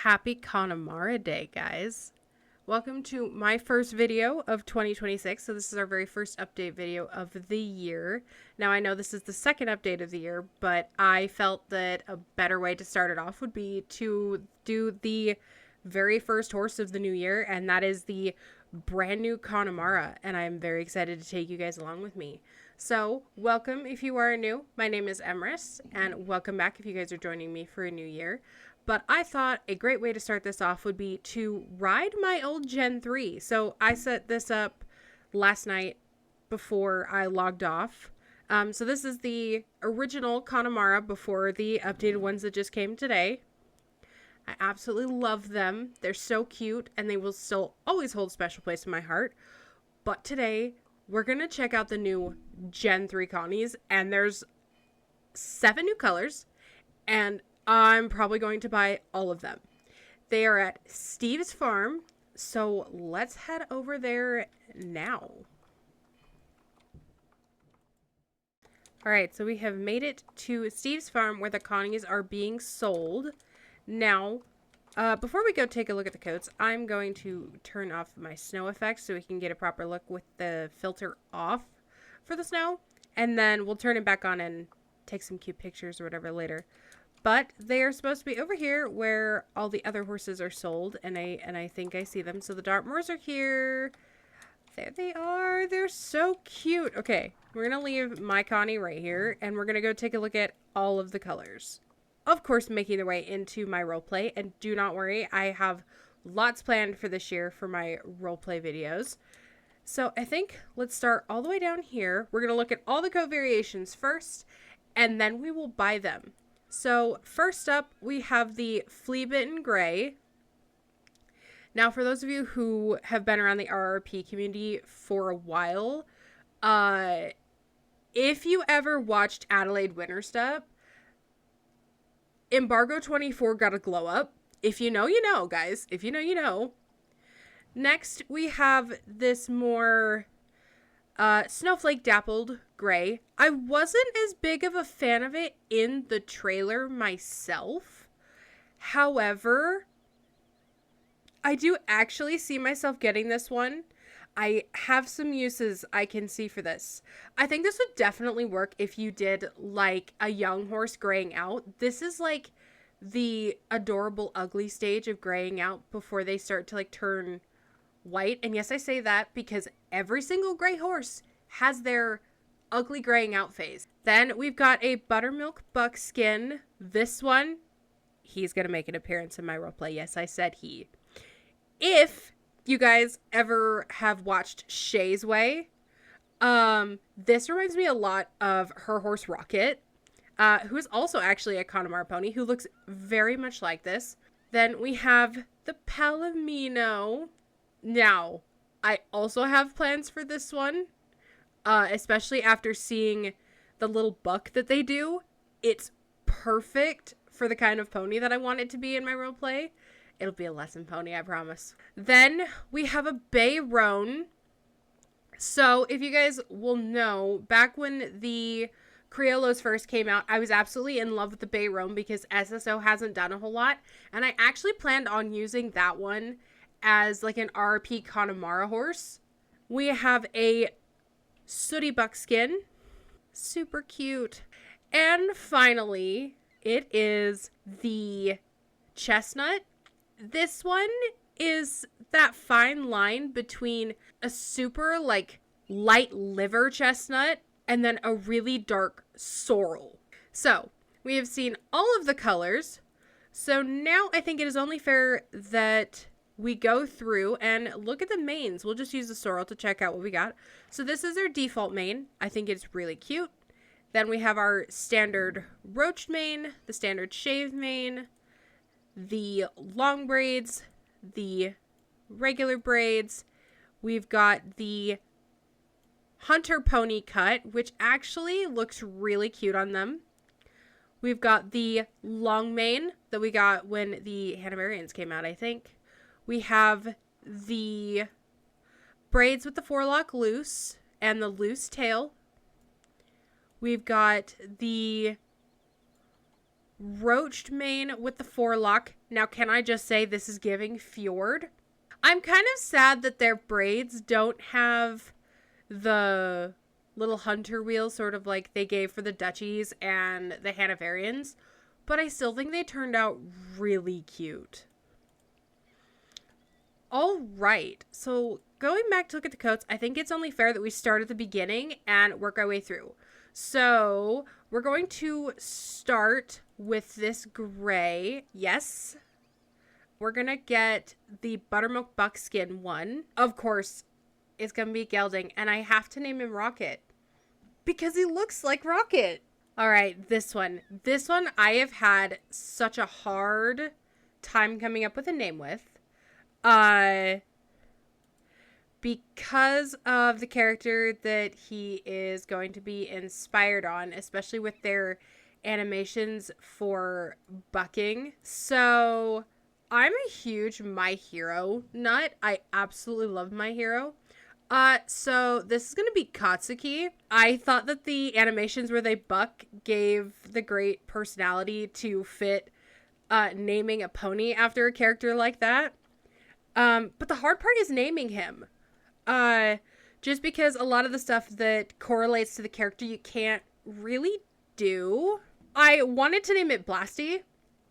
Happy Connemara Day, guys. Welcome to my first video of 2026. So this is our very first update video of the year. Now I know this is the second update of the year, but I felt that a better way to start it off would be to do the very first horse of the new year, and that is the brand new Connemara, and I'm very excited to take you guys along with me. So welcome if you are new. My name is 𝑣𝒍𝒍, and welcome back if you guys are joining me for a new year. But I thought a great way to start this off would be to ride my old Gen 3. So I set this up last night before I logged off. So this is the original Connemara before the updated ones that just came today. I absolutely love them. They're so cute, and they will still always hold a special place in my heart. But today, we're going to check out the new Gen 3 Connies, and there's 7 new colors, and I'm probably going to buy all of them. They are at Steve's farm, so let's head over there now. Alright, so we have made it to Steve's farm where the Connies are being sold. Now, before we go take a look at the coats, I'm going to turn off my snow effects so we can get a proper look with the filter off for the snow. And then we'll turn it back on and take some cute pictures or whatever later. But they are supposed to be over here where all the other horses are sold, and I think I see them. So the Dartmoors are here. There they are. They're so cute. Okay, we're going to leave my Connie right here, and we're going to go take a look at all of the colors. Of course, making their way into my roleplay, and do not worry, I have lots planned for this year for my roleplay videos. So I think let's start all the way down here. We're going to look at all the coat variations first, and then we will buy them. So first up, we have the flea-bitten gray. Now, for those of you who have been around the RRP community for a while, if you ever watched Adelaide Winterstep, Embargo 24 got a glow up. If you know, you know, guys. If you know, you know. Next, we have this more snowflake dappled gray. I wasn't as big of a fan of it in the trailer myself. However, I do actually see myself getting this one. I have some uses I can see for this. I think this would definitely work if you did like a young horse graying out. This is like the adorable ugly stage of graying out before they start to like turn white. And yes, I say that because every single gray horse has their ugly graying out phase. Then we've got a buttermilk buckskin. This one, he's going to make an appearance in my roleplay. Yes, I said he. If you guys ever have watched Shay's Way, this reminds me a lot of her horse Rocket, who is also actually a Connemara pony who looks very much like this. Then we have the Palomino. Now, I also have plans for this one, especially after seeing the little buck that they do. It's perfect for the kind of pony that I want it to be in my roleplay. It'll be a lesson pony, I promise. Then we have a Bay Roan. So if you guys will know, back when the Criollos first came out, I was absolutely in love with the Bay Roan because SSO hasn't done a whole lot. And I actually planned on using that one as like an RP Connemara horse. We have a sooty buckskin. Super cute. And finally, it is the chestnut. This one is that fine line between a super like light liver chestnut and then a really dark sorrel. So we have seen all of the colors. So now I think it is only fair that we go through and look at the manes. We'll just use the sorrel to check out what we got. So this is our default mane. I think it's really cute. Then we have our standard roached mane, the standard shaved mane, the long braids, the regular braids. We've got the hunter pony cut, which actually looks really cute on them. We've got the long mane that we got when the Hanoverians came out, I think. We have the braids with the forelock loose and the loose tail. We've got the roached mane with the forelock. Now, can I just say this is giving fjord? I'm kind of sad that their braids don't have the little hunter wheel, sort of like they gave for the Duchies and the Hanoverians, but I still think they turned out really cute. All right, so going back to look at the coats, I think it's only fair that we start at the beginning and work our way through. So we're going to start with this gray. Yes. We're going to get the buttermilk buckskin one. Of course, it's going to be gelding, and I have to name him Rocket because he looks like Rocket. All right, this one. This one I have had such a hard time coming up with a name with. Because of the character that he is going to be inspired on, especially with their animations for bucking. So I'm a huge My Hero nut. I absolutely love My Hero. So this is going to be Katsuki. I thought that the animations where they buck gave the great personality to fit naming a pony after a character like that. But the hard part is naming him. Just because a lot of the stuff that correlates to the character you can't really do. I wanted to name it Blasty.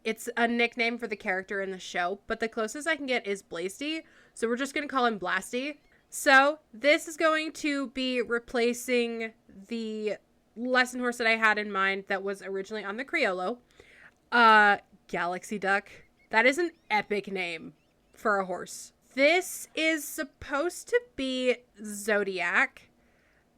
It's a nickname for the character in the show, but the closest I can get is Blasty, so we're just going to call him Blasty. So this is going to be replacing the lesson horse that I had in mind that was originally on the Criollo. Galaxy Duck. That is an epic name for a horse. This is supposed to be Zodiac.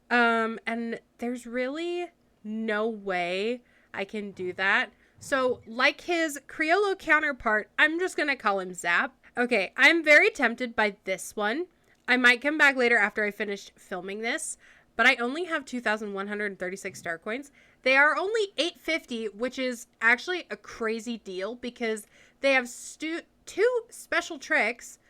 And there's really no way I can do that. So, like his Criollo counterpart, I'm just going to call him Zap. Okay, I'm very tempted by this one. I might come back later after I finish filming this, but I only have 2,136 star coins. They are only $8.50, which is actually a crazy deal because they have two special tricks,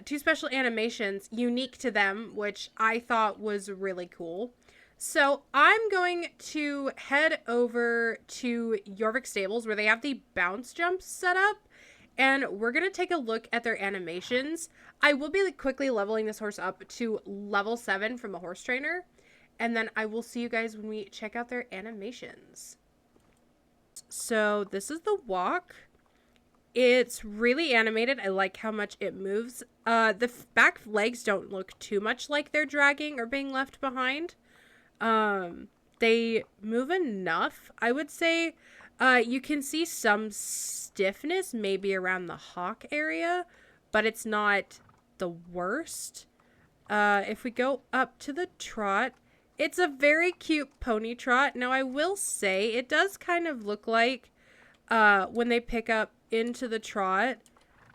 two special animations unique to them, which I thought was really cool. So I'm going to head over to Jorvik Stables where they have the bounce jumps set up, and we're going to take a look at their animations. I will be quickly leveling this horse up to level 7 from a horse trainer, and then I will see you guys when we check out their animations. So this is the walk. It's really animated. I like how much it moves. The back legs don't look too much like they're dragging or being left behind. They move enough, I would say. You can see some stiffness maybe around the hock area, but it's not the worst. If we go up to the trot, it's a very cute pony trot. Now, I will say it does kind of look like when they pick up into the trot,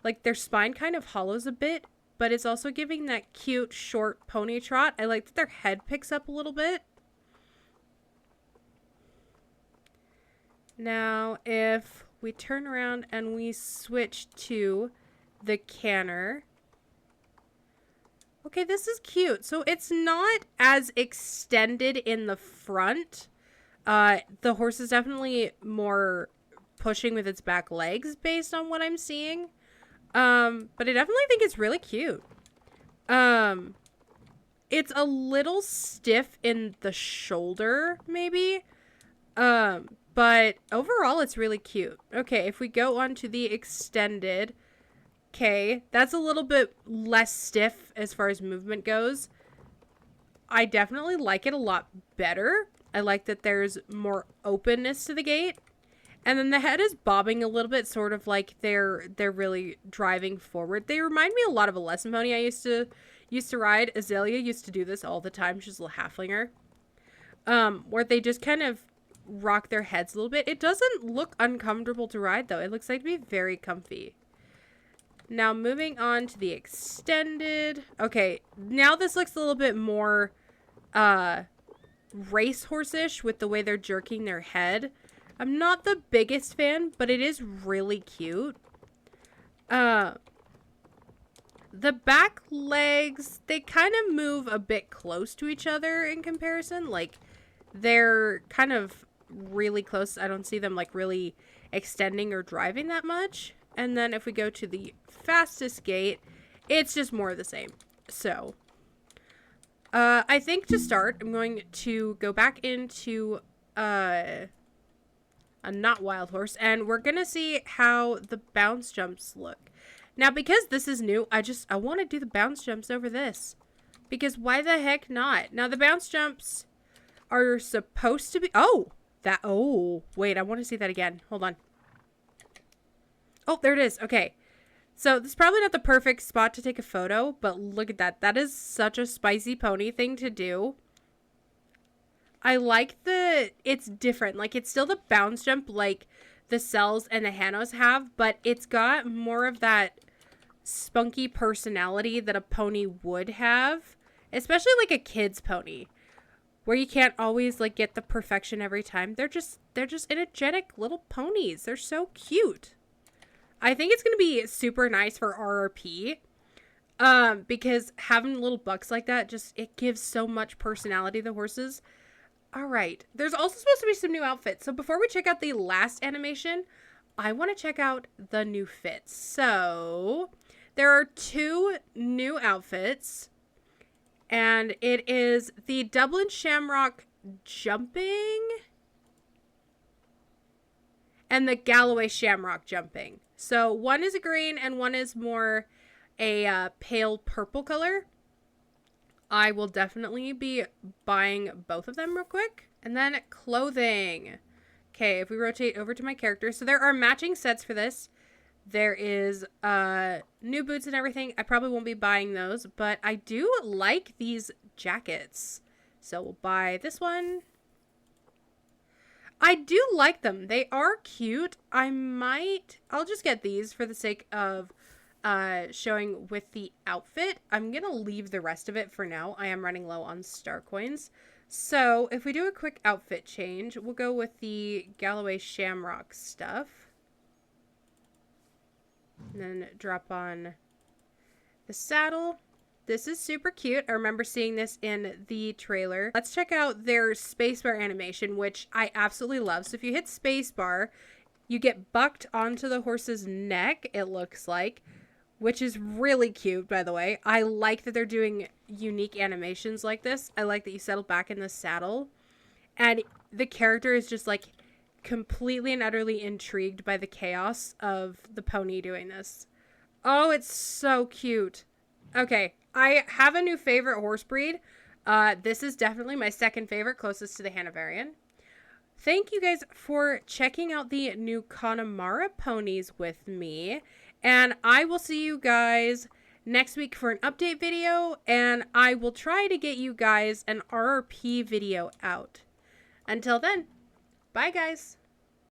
like their spine kind of hollows a bit, but it's also giving that cute short pony trot. I like that their head picks up a little bit. Now, if we turn around and we switch to the canner. Okay, this is cute. So it's not as extended in the front. The horse is definitely more pushing with its back legs based on what I'm seeing. But I definitely think it's really cute. It's a little stiff in the shoulder, maybe. But overall, it's really cute. Okay, if we go on to the extended, okay, that's a little bit less stiff as far as movement goes. I definitely like it a lot better. I like that there's more openness to the gait. And then the head is bobbing a little bit, sort of like they're really driving forward. They remind me a lot of a lesson pony I used to ride. Azalea used to do this all the time. She's a little halflinger. Where they just kind of rock their heads a little bit. It doesn't look uncomfortable to ride, though. It looks like to be very comfy. Now, moving on to the extended. Okay, now this looks a little bit more racehorse-ish with the way they're jerking their head. I'm not the biggest fan, but it is really cute. The back legs, they kind of move a bit close to each other in comparison. Like, they're kind of really close. I don't see them like really extending or driving that much. And then if we go to the fastest gait, it's just more of the same. So I think to start, I'm going to go back into a not wild horse, and we're gonna see how the bounce jumps look. Now, because this is new, I want to do the bounce jumps over this, because why the heck not? Now, the bounce jumps are supposed to be, wait, I want to see that again. Hold on. Oh, there it is. Okay. So this is probably not the perfect spot to take a photo, but look at that. That is such a spicy pony thing to do. I like it's different. Like, it's still the bounce jump like the Cells and the Hanos have, but it's got more of that spunky personality that a pony would have, especially like a kid's pony, where you can't always like get the perfection every time. They're just energetic little ponies. They're so cute. I think it's going to be super nice for RRP. Because having little bucks like that, it gives so much personality to the horses. All right. There's also supposed to be some new outfits. So before we check out the last animation, I want to check out the new fits. So there are 2 new outfits. And it is the Dublin Shamrock jumping and the Galloway Shamrock jumping. So one is a green and one is more a pale purple color. I will definitely be buying both of them real quick. And then clothing. Okay, if we rotate over to my character. So there are matching sets for this. There is new boots and everything. I probably won't be buying those, but I do like these jackets. So we'll buy this one. I do like them. They are cute. I'll just get these for the sake of showing with the outfit. I'm going to leave the rest of it for now. I am running low on star coins. So if we do a quick outfit change, we'll go with the Galloway Shamrock stuff. And then drop on the saddle. This is super cute. I remember seeing this in the trailer. Let's check out their spacebar animation, which I absolutely love. So if you hit spacebar, you get bucked onto the horse's neck, it looks like, which is really cute, by the way. I like that they're doing unique animations like this. I like that you settle back in the saddle. And the character is just like completely and utterly intrigued by the chaos of the pony doing this. Oh, it's so cute. Okay, I have a new favorite horse breed. This is definitely my second favorite, closest to the Hanoverian. Thank you guys for checking out the new Connemara ponies with me. And I will see you guys next week for an update video. And I will try to get you guys an RRP video out. Until then, bye guys.